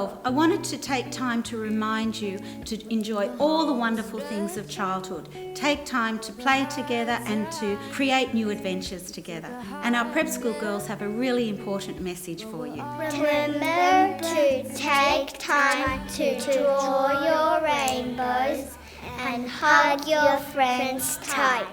12, I wanted to take time to remind you to enjoy all the wonderful things of childhood. Take time to play together and to create new adventures together. And our prep school girls have a really important message for you. Remember to take time to draw your rainbows and hug your friends tight.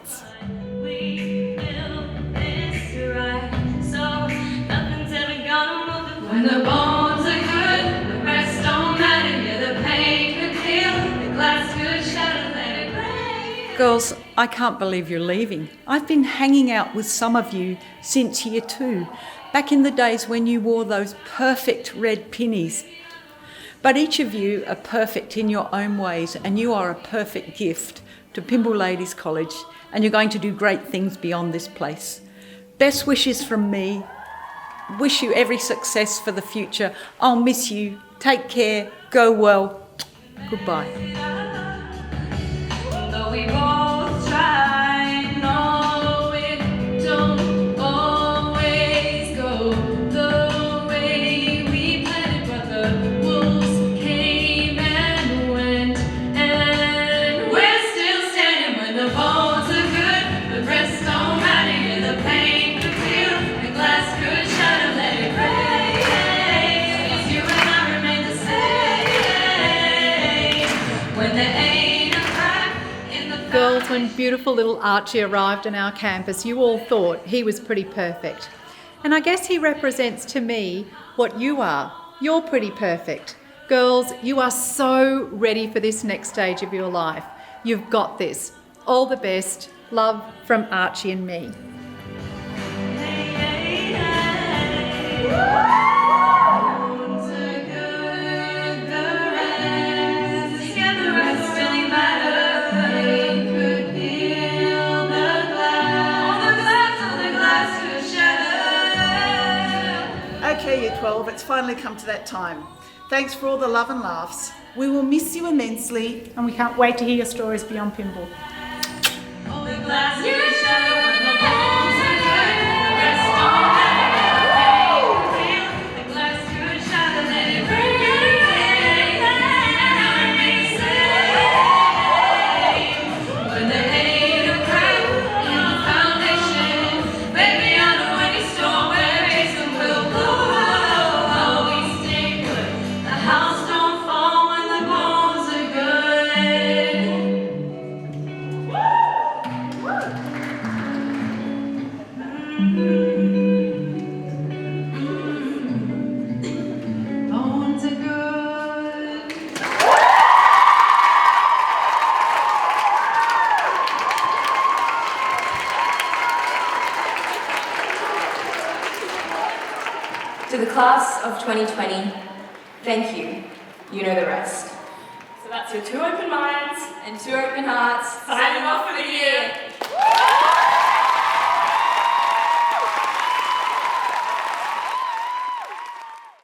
When the bones are good, the rest don't matter. Yeah, the pain could heal, the glass could shatter, let it break. Girls, I can't believe you're leaving. I've been hanging out with some of you since year 2, back in the days when you wore those perfect red pinnies. But each of you are perfect in your own ways, and you are a perfect gift to Pymble Ladies College, and you're going to do great things beyond this place. Best wishes from me. Wish you every success for the future. I'll miss you. Take care. Go well. Goodbye. Though we both try, no, it don't always go the way we planned it. But the wolves came and went, and we're still standing. When the bones are good, the rest don't matter. Yeah, the pain could feel, the glass could shatter, let it break. 'Cause you and I remain the same. When there ain't a crack in the Girls, when beautiful little Archie arrived on our campus, you all thought he was pretty perfect. And I guess he represents to me what you are. You're pretty perfect. Girls, you are so ready for this next stage of your life. You've got this. All the best. Love from Archie and me. Okay, Year 12, it's finally come to that time. Thanks for all the love and laughs. We will miss you immensely. And we can't wait to hear your stories beyond Pymble. bones are good. To the class of 2020, thank you. You know the rest. So that's your 2 open minds and 2 open hearts signing off for the year.